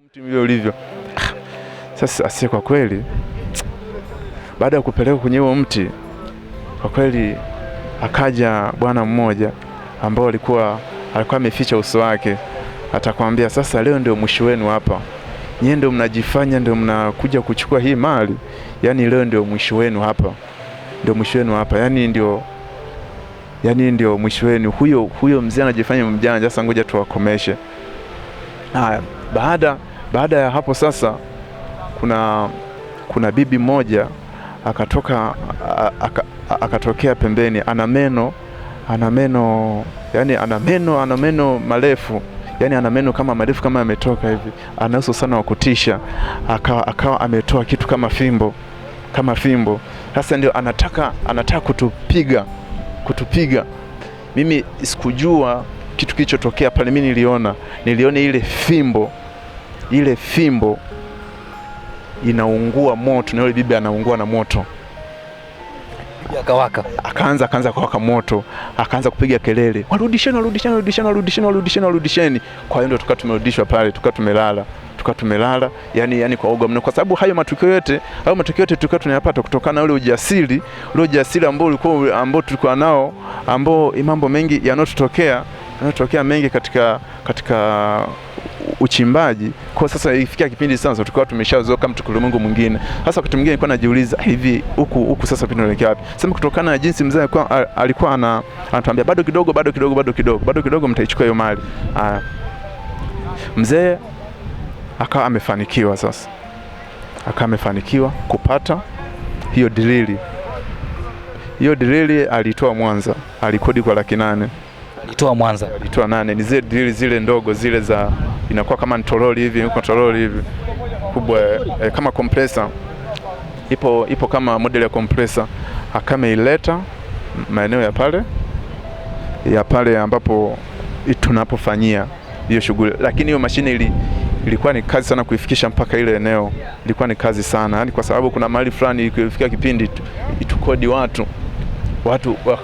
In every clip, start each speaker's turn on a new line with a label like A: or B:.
A: Mti vile ulivyo. Sasa asi kwa kweli baada ya kupeleka kwenye huo mti, kwa kweli akaja bwana mmoja ambao alikuwa ameficha uso wake. Atakwambia sasa, leo ndio mwisho wenu hapa. Nyie ndio mnajifanya ndio mnakuja kuchukua hii mali. Yaani leo ndio mwisho wenu hapa. Ndio mwisho wenu hapa. Yaani ndio mwisho wenu. Huyo mzee anajifanya mjanja. Sasa ngoja tuwakomeshe. Haya, baada ya hapo sasa kuna bibi moja akatokea pembeni, ana meno marefu, yani ana meno kama marefu kama ametoka hivi, ana uso sana wa kutisha, akawa ametoa kitu kama fimbo. Sasa ndio anataka kutupiga. Mimi sikujua kitu kilichotokea pale. Mimi niliona ile fimbo inaungua moto, na yule bibi anaungua na moto. Akaanza kuwaka moto, akaanza kupiga kelele, warudisheni. Kwa hiyo ndio tumerudishwa pale, tumelala yani kwa uoga mno, kwa sababu hayo matukio yote tulikuwa tunayapata kutokana na ule ujasiri ambao tulikuwa nao, ambao mambo mengi yanayotokea mengi katika uchimbaji. Kwa sasa ifikia kipindi sasa tulikuwa tumeshazoea kama tukulimwengu mwingine. Sasa wakati mwingine nilikuwa najiuliza hivi huku sasa tunaelekea wapi? Sema kutokana na jinsi mzee alikuwa anatuambia bado kidogo mtaichukua hiyo mali. Mzee akawa amefanikiwa sasa. Kupata hiyo dilili. Hiyo dilili alitoa Mwanza, alikodi kwa 800,000.
B: Alitoa Mwanza.
A: Alitoa 8. Ni zile dilili zile ndogo zile za inakuwa kama toroli hivi kubwa, kama compressor. Ipo kama model ya compressor. Akameileta maeneo ya pale ambapo tunapofanyia hiyo shughuli. Lakini hiyo mashine ilikuwa ni kazi sana kuifikisha mpaka ile eneo. Ilikuwa ni kazi sana. Yaani kwa sababu kuna mahali fulani ilifikia kipindi itukodi watu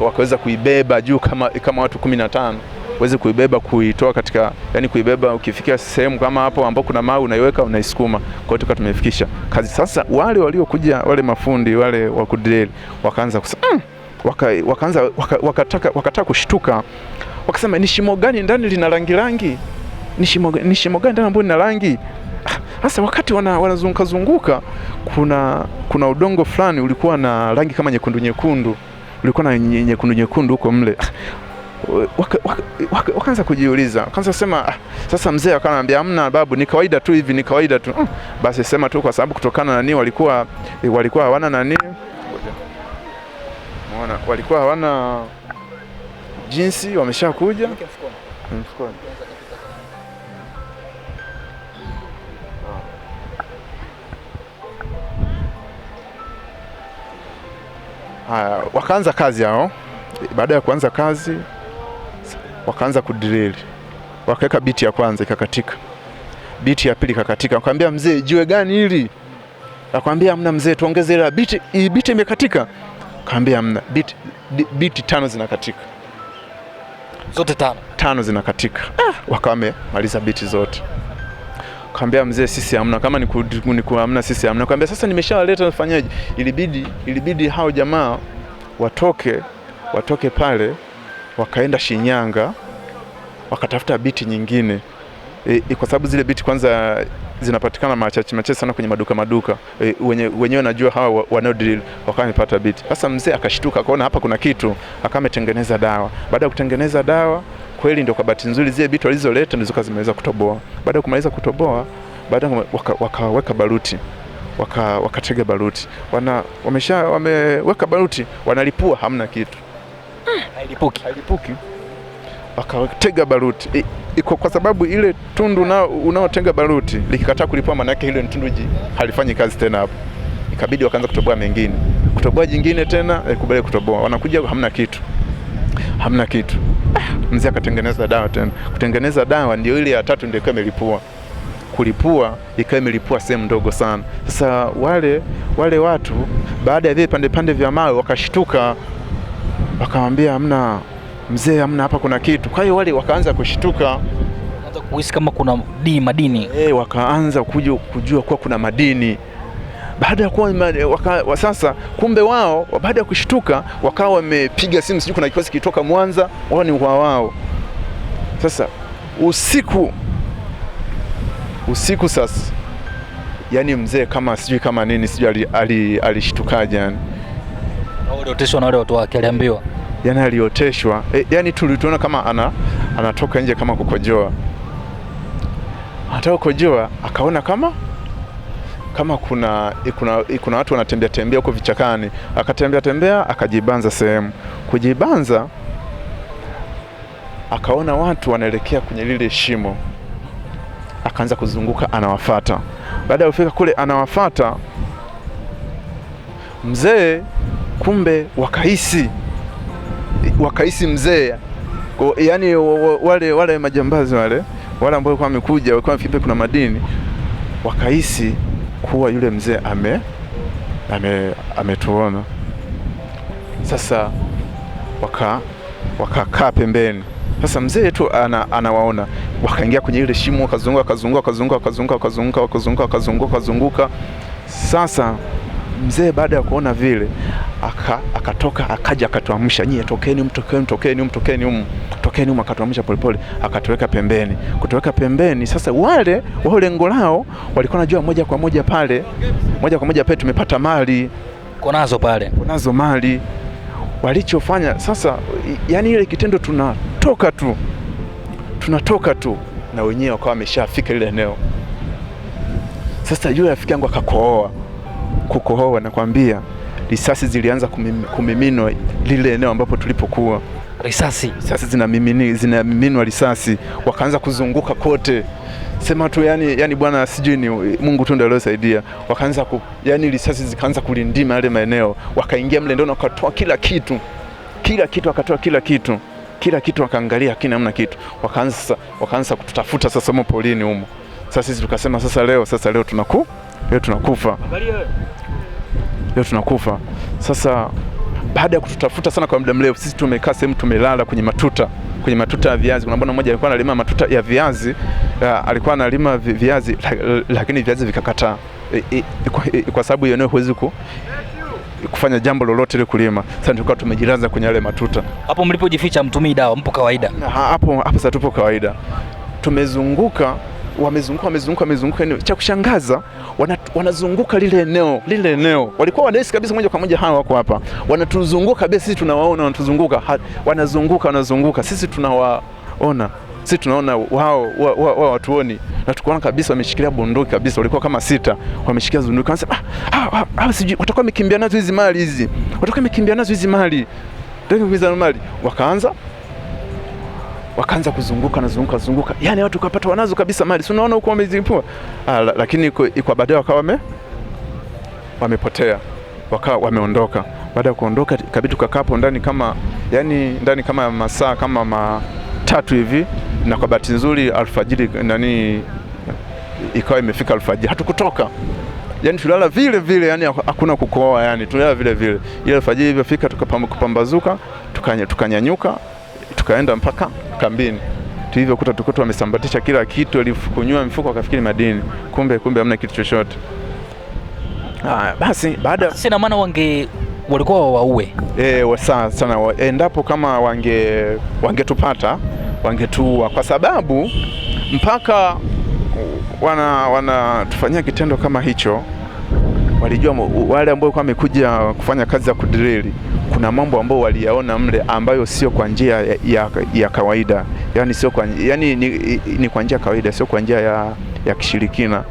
A: wakaweza kuibeba juu kama watu 15. Waweze kuibeba kuitoa katika, yani kuibeba ukifikia sehemu kama hapo ambapo kuna mawe unaiweka unaisukuma. Kwa hiyo tumefikisha kazi. Sasa wale waliokuja, wale mafundi wale wa kudrill wakaanza wakataka kushtuka. Wakasema ni shimo gani ndani lina rangi? Ni shimo gani ndani ambapo lina rangi? Sasa wakati wanazunguka kuna udongo fulani ulikuwa na rangi kama nyekundu. Ulikuwa na nyekundu huko mle. Wakaanza kujiuliza, wakaanza kusema sasa mzee akanambia hamna babu, ni kawaida tu hivi. Basi sema tu kwa sababu kutokana na nini walikuwa hawana nani. Unaona, walikuwa hawana jinsi, wameshakuja mfukoni. Haya, wakaanza kazi hao. Baada ya kuanza kazi wakaanza kudrill. Wakaweka biti ya kwanza ikakatika. Biti ya pili ikakatika. Akamwambia mzee, jiwe gani hili? Akamwambia hamna mzee, tuongeze ile biti. Biti imekatika. Akamwambia hamna. Biti 5 zinakatika.
B: Zote
A: 5 zinakatika. Wakamaliza biti zote. Akamwambia mzee, sisi hamna, kama ni hamna sisi hamna. Akamwambia sasa nimeshawaleta, nafanyaje? Ilibidi hao jamaa watoke pale, wakaenda Shinyanga, wakatafuta biti nyingine. Kwa sababu zile biti kwanza zinapatikana machache sana kwenye maduka. Wenyewe najua hawa wanaodrill wakamepata biti. Sasa mzee akashtuka, akaona hapa kuna kitu, akametengeneza dawa. Baada ya kutengeneza dawa, kweli ndio kwa bahati nzuri zile biti walizoleta ndizo zimeweza kutoboa. Baada ya kumaliza kutoboa, wakaweka baruti. Wakatega baruti. Wameweka baruti, wanalipua, hamna kitu. Hailipuki. Wakatega baruti. Kwa sababu ile tundu unaotega baruti likikataa kulipua, maana yake ile tundu halifanyi kazi tena hapo. Ikabidi wakaanza kutoboa mengine. Kutoboa jingine tena, kubali kutoboa. Wanakuja hamna kitu. Mzee akatengeneza dawa tena. Kutengeneza dawa ndio ile ya 3 ndio ikawa imelipua. Kulipua ikawa imelipua sehemu ndogo sana. Sasa wale watu baada ya vile pande vya mawe wakashtuka. Wakamwambia hamna mzee, hamna hapa kuna kitu. Kwa hiyo wale wakaanza kushtuka.
B: Wakaanza kuhisi kama kuna madini.
A: Wakaanza kujua kuwa kuna madini. Baada ya kuwa sasa, kumbe wao baada ya kushtuka wakawa wamepiga simu, sijui kuna kikosi kitoka Mwanza, wao ni wao. Sasa usiku sasa, yani mzee kama sijui kama nini, sijui alishtukaje yani.
B: Alioteshwa na wale watu wake, aliambiwa.
A: Yani alioteshwa, yani tulituona kama anatoka nje kama kukojoa. Anataka kukojoa, akaona kama kuna watu wanatembea huko vichakani, akatembea akajibanza sehemu. Kujibanza akaona watu wanaelekea kwenye lile shimo, akaanza kuzunguka anawafuata. Baada ya kufika kule anawafuata mzee, kumbe wakahisi mzee, yani wale majambazi wale ambao walikuwa wamekuja, walikuwa wamefikia kuna madini, wakahisi kuwa yule mzee ametuona. Sasa wakakaa pembeni. Sasa mzee tu anawaona, wakaingia kwenye ile shimo, wakazunguka. Sasa mzee baada ya kuona vile akatoka, akaja akatuamsha, nyie tokeni, akatuamsha polepole, akatuweka pembeni. Kutoweka pembeni, sasa wale wao lengo lao walikuwa najua moja kwa moja pale tumepata mali,
B: konazo
A: mali. Walichofanya sasa, yani ile kitendo tunatoka tu na wenyewe wakawa wameshafika ile eneo. Sasa yule rafiki yangu kukohoa, nakwambia risasi zilianza kumiminwa lile eneo ambapo tulipokuwa.
B: Risasi
A: zinamiminwa risasi, wakaanza kuzunguka kote. Sema tu yani bwana, sijui ni Mungu tu ndiye aliyosaidia. Wakaanza yani risasi zikaanza kulindima yale maeneo, wakaingia mle ndani, wakatoa kila kitu, wakatoa kila kitu, wakaangalia hakina hamna kitu. Wakaanza kututafuta sasa huko polini humo. Sasa sisi tukasema leo tunakufa. Sasa baada ya kututafuta sana kwa muda mrefu, sisi tumekaa sehemu, tumelala kwenye matuta ya viazi. Kuna bwana mmoja alikuwa analima matuta ya viazi, alikuwa analima viazi, lakini viazi vikakataa. Kwa sababu eneo huwezi kufanya jambo lolote ile kulima. Sasa tulikuwa tumejilaza kwenye yale matuta.
B: Hapo mlipojificha mtumii dawa, mpo kawaida?
A: Hapo sasa tupo kawaida. Tumezunguka, wamezunguka. Cha kushangaza, wanazunguka lile eneo. Walikuwa wanahisi kabisa moja kwa moja hawa wako hapa. Wanatuzunguka kabisa, sisi tunawaona wanatuzunguka. Wanazunguka. Sisi tunawaona. Sisi tunaona wao watuoni. Na tukaona kabisa wameshikilia bunduki kabisa. Walikuwa kama 6, wameshikilia bunduki. Wanasema sijui watakuwa wamekimbia nazo hizi mali. Ndio mali. Wakaanza kuzunguka. Yani watu kapata wanazo kabisa mali. Si unaona huko wamezipua. Lakini kwa baadaye wakawa wamepotea. Wakawa wameondoka. Baada ya kuondoka, kabidi tukakaa hapo ndani kama masaa kama 3 hivi, na kwa bahati nzuri alfajiri ikawa imefika alfajiri. Hatukutoka. Yani tulala vile, yani hakuna kukoa, yani tulala vile. Ile alfajiri ilipofika tukapambazuka, tukanyanyuka, tukaenda mpaka kambini. Tulivyokuta tukuta wamesambatisha kila kitu, alifukunywa mifuko akafikiri madini. Kumbe hamna kitu chochote. Basi baada
B: sina maana walikuwa waue.
A: Sana endapo kama wangetupata, wangetuua, kwa sababu mpaka wanatufanyia kitendo kama hicho. Walijua wale ambao wamekuja kufanya kazi za kudrili, kuna mambo ambayo waliyaona mle ambayo sio kwa njia ya kawaida. Yani ni kwa njia ya kawaida, sio kwa njia ya kishirikina.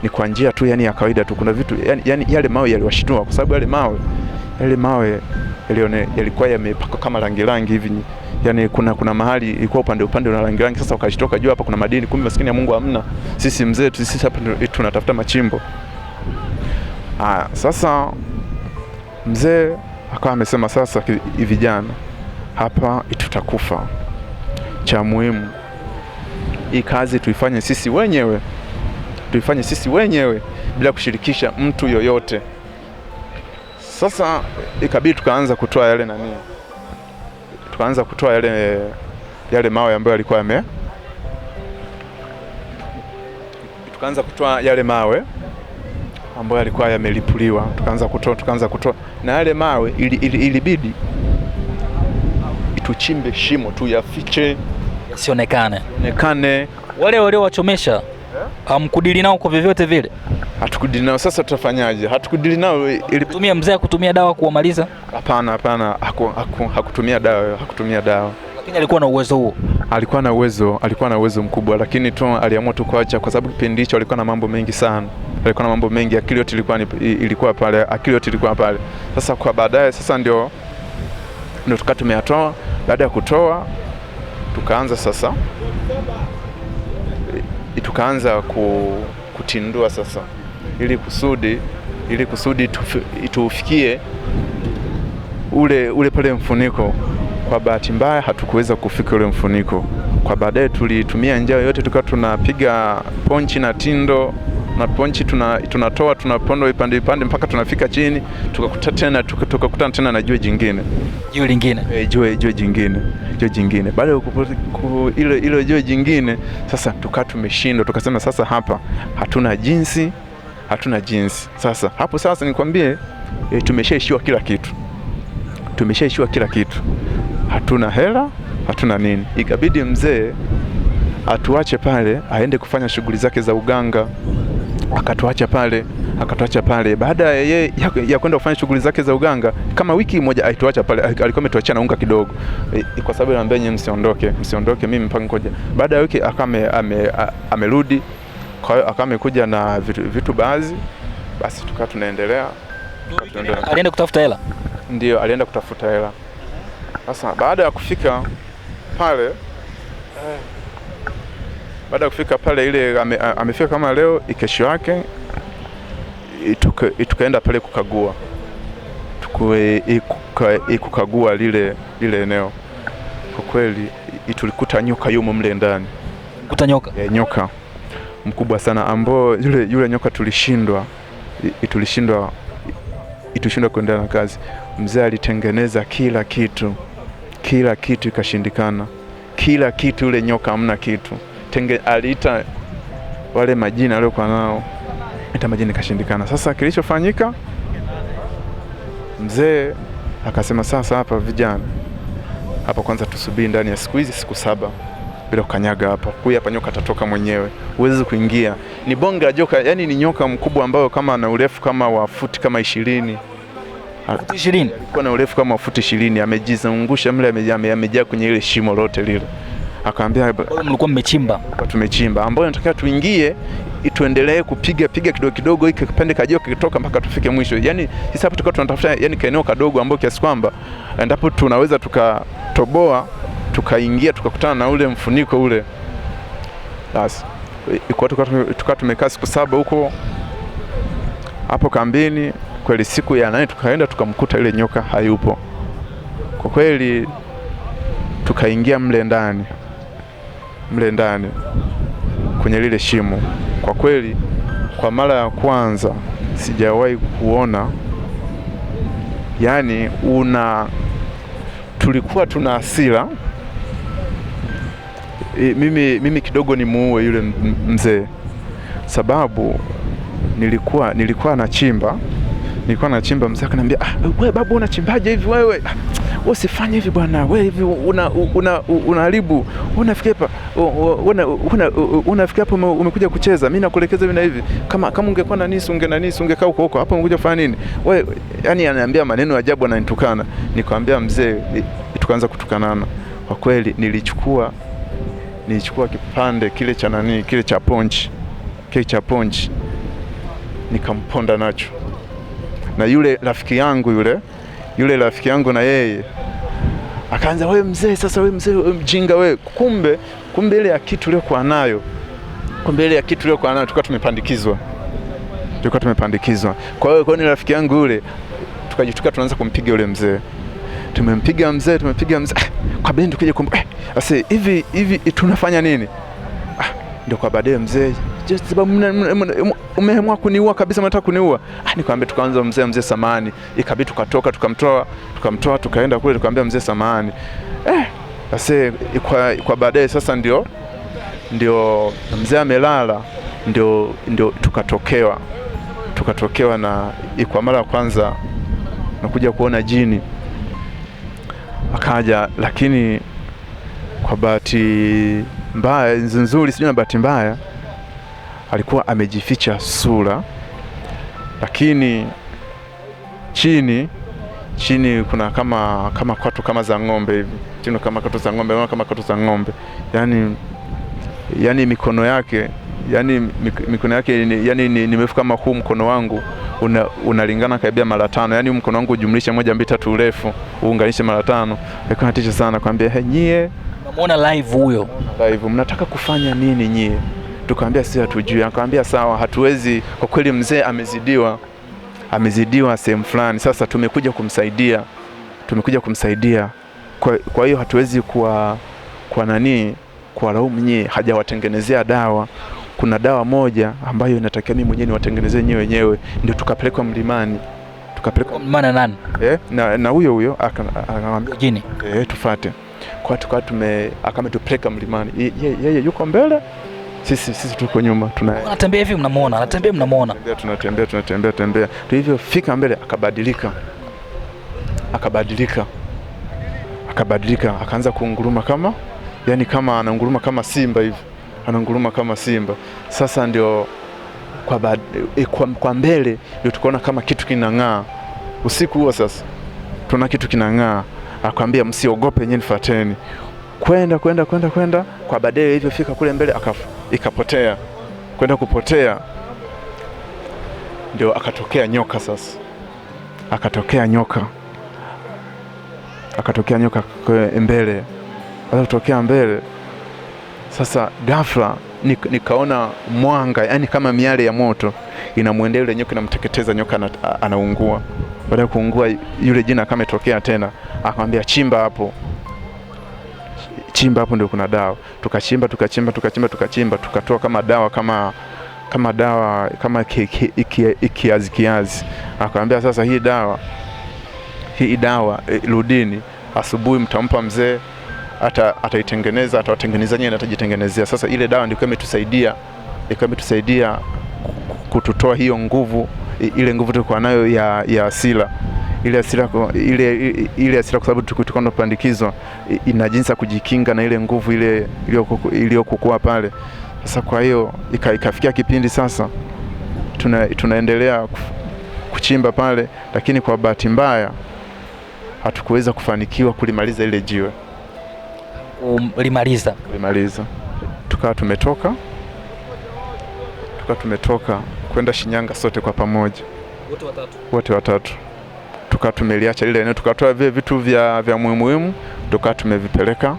A: Ni kwa njia tu ya kawaida tu. Kuna vitu yani yale mawe yaliwashtua, kwa sababu yale mawe yalikuwa yamepaka kama rangi hivi. Yani kuna mahali ilikuwa upande na rangi. Sasa wakashtoka, jua hapa kuna madini, kumbe maskini ya Mungu hamna. Sisi mzee sisi hapa tunatafuta machimbo. Sasa mzee akawa amesema, sasa vijana hapa tutakufa. Cha muhimu hii kazi tuifanye sisi wenyewe bila kushirikisha mtu yoyote. Sasa ikabidi tukaanza kutoa yale mawe ambayo yalikuwa tukaanza kutoa yale mawe ambayo yalikuwa yamelipuliwa, tukaanza kutoa na yale mawe ilibidi tuchimbe shimo tu yafiche yasionekane.
B: Wale waliowachomesha hamkudili nao kwa vyovyote vile?
A: Hatukudili nao. Sasa tutafanyaje? Hatukudili nao.
B: Tumia mzee kutumia dawa kuwamaliza?
A: Hapana, hakutumia dawa.
B: Lakini alikuwa na uwezo huo?
A: Alikuwa na uwezo mkubwa, lakini tu aliamua tu kuacha kwa sababu kipindi hicho alikuwa na mambo mengi sana. Alikuwa na mambo mengi, akili yote ilikuwa pale. Sasa kwa baadaye sasa ndio tumeyatoa. Baada ya kutoa tukaanza kutindua sasa, ili kusudi tufikie ule pale mfuniko. Kwa bahati mbaya hatukuweza kufika ule mfuniko. Kwa baadaye tulitumia njia yote, tukawa tunapiga ponchi na tindo na ponchi, tunatoa tunaponda vipande mpaka tunafika chini, tukakutana tena na jiwe jingine. Jiwe jingine. Baada ya ile jiwe jingine sasa tukawa tumeshindwa, tukasema sasa hapa hatuna jinsi. Sasa hapo nikwambie, tumeshaishiwa kila kitu. Hatuna hela, hatuna nini. Ikabidi mzee atuache pale aende kufanya shughuli zake za uganga. Akatuacha pale. Baada ya kwenda kufanya shughuli zake za uganga, kama wiki moja aituacha pale. Alikuwa ametuachia na unga kidogo, kwa sababu anambia nyinyi msiondoke mimi mpaka ngoja. Baada ya wiki amerudi. Kwa hiyo akamekuja na vitu baadhi, basi tukawa tunaendelea.
B: Alienda kutafuta hela?
A: Ndio, alienda kutafuta hela. Sasa baada ya kufika pale ile amefika kama leo, kesho yake tukaenda pale kukagua lile eneo. Kwa kweli tulikuta nyoka yumo mle ndani. Nyoka mkubwa sana, ambao yule nyoka tulishindwa kuendelea na kazi. Mzee alitengeneza kila kitu ikashindikana. Kila kitu, yule nyoka hamna kitu. Aliita wale majini aliokuwa nao, majini ikashindikana. Sasa kilichofanyika, mzee akasema sasa hapa vijana, hapa kwanza tusubiri ndani ya siku 7 bila kukanyaga hapa. Huyu hapa nyoka atatoka mwenyewe, huwezi kuingia. Ni bonge la joka, yani ni nyoka mkubwa ambao kama ana urefu kama wa futi kama 20. Alikuwa na urefu kama futi 20, amejizungusha mle, amejaa kwenye ile shimo lote lile. Akaambia
B: mlikuwa mmechimba?
A: Tumechimba, ambao nataka tuingie tuendelee kupiga kidogo hiki kipande kajoka kitoka mpaka tufike mwisho. Yani sisi hapa tulikuwa tunatafuta kaeneo kadogo ambao kiasi kwamba endapo tunaweza tukatoboa tukaingia tukakutana na ule mfuniko ule. Basi tukawa tumekaa siku 7 huko hapo kambini. Kweli siku ya 8 tukaenda tukamkuta ile nyoka hayupo. Kwa kweli tukaingia mle ndani kwenye lile shimo. Kwa kweli kwa mara ya kwanza sijawahi kuona, yani tulikuwa tuna hasira. Mimi kidogo ni muue yule mzee, sababu nilikuwa nachimba. Mzee akaniambia, wewe babu unachimbaje hivi wewe? Usifanye hivi bwana, wewe hivi unaharibu. Unafikia hapa umekuja kucheza, mimi nakuelekeza hivi na hivi. Kama ungekuwa na nisi ungekaa huko hapa, ungekuja kufanya nini wewe? Yani ananiambia maneno ya ajabu, ananitukana. Nikamwambia mzee, tukaanza kutukanana. Kwa kweli nilichukua kipande kile cha ponchi nikamponda nacho. Na yule rafiki yangu na yeye akaanza, wewe mzee, sasa wewe mzee, wewe mjinga wewe. Kumbe ile ya kitu iliyokuwa nayo tulikuwa tumepandikizwa. Kwa hiyo ni rafiki yangu yule, tukajituka tunaanza kumpiga yule mzee. Tumempiga mzee kwa bendi, tukija sasa hivi tunafanya nini? Ndio kwa baadaye mzee, just sababu umeamua kuniua kabisa, mnataka kuniua. Nikamwambia, tukaanza mzee samani, ikabidi tukamtoa tukaenda kule, tukamwambia mzee samani. Sasa kwa baadaye sasa ndio mzee amelala, ndio tukatokewa na kwa mara ya kwanza nakuja kuona jini akaja, lakini kwa bahati mbaya nzuri, sijui na bahati mbaya, alikuwa amejificha sura, lakini chini kuna kama kwato kama za ng'ombe hivi, chini kama kwato za ng'ombe, kama kwato za ng'ombe, yani mikono yake, yani nimefu kama huu mkono wangu unalingana karibia mara 5, yani mkono wangu ujumlisha 1 2 3 urefu uunganishe mara 5. Alikuwa anatisha sana, kwambia nyie
B: unamuona live huyo
A: live, mnataka kufanya nini nyie? Tukamwambia sisi hatujui. Akamwambia sawa, hatuwezi kwa kweli, mzee amezidiwa sehemu fulani, sasa tumekuja kumsaidia. Kwa hiyo hatuwezi kuwalaumu nyie, hajawatengenezea dawa. Kuna dawa moja ambayo inatakiwa mimi mwenyewe niwatengenezee nyewe wenyewe, ndio tukapelekwa mlimani.
B: Maana nani?
A: Na huyo akamwambia
B: jini
A: tufuate. Kwa tukawa akametupeleka mlimani, yeye yuko mbele, sisi tuko nyuma.
B: Anatembea hivi, mnamuona anatembea, mnamuona
A: tunatembea. Tulivyofika mbele akabadilika, akaanza kunguruma kama ananguruma kama simba hivi, ananguruma kama simba. Sasa ndio kwa mbele ndio tukaona kama kitu kinang'aa usiku huo. Sasa tuna kitu kinang'aa, akwambia msiogope, nyinyi nifuateni. Kwenda kwa baadaye hivyo fika kule mbele ikapotea. Kwenda kupotea ndio akatokea nyoka. Sasa akatokea nyoka mbele. Kutokea mbele sasa, ghafla nikaona mwanga, yani kama miale ya moto inamwendea yule nyoka, inamteketeza nyoka, anaungua. Baada ya kuungua, yule jina akametokea tena, akamwambia chimba hapo ndio kuna dawa. Tukachimba, tukatoa kama dawa kama kiazi. Akamwambia sasa, hii dawa rudini, asubuhi mtampa mzee, atawatengeneza nyewe, atajitengenezea. Sasa ile dawa ndio imetusaidia kututoa hiyo nguvu, ile nguvu tulikuwa nayo ya hasira. Ile hasira kwa sababu tulikuwa tunapandikizwa, ina jinsi ya kujikinga na ile nguvu ile iliyokuwa pale. Sasa kwa hiyo ikafikia kipindi sasa tunaendelea kuchimba pale, lakini kwa bahati mbaya hatukuweza kufanikiwa kulimaliza ile jiwe.
B: Kulimaliza.
A: Tukawa tumetoka kwenda Shinyanga sote kwa pamoja. Wote watatu. Tukawa tumeliacha lile eneo, tukatoa vile vitu vya muhimu, tukawa tumevipeleka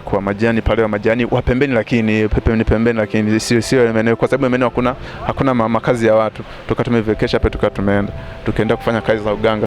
A: kwa majani pale, wa majani wa pembeni, lakini sio eneo, kwa sababu eneo hakuna makazi ya watu. Tukawa tumevekesha pale, tukaenda kufanya kazi za uganga.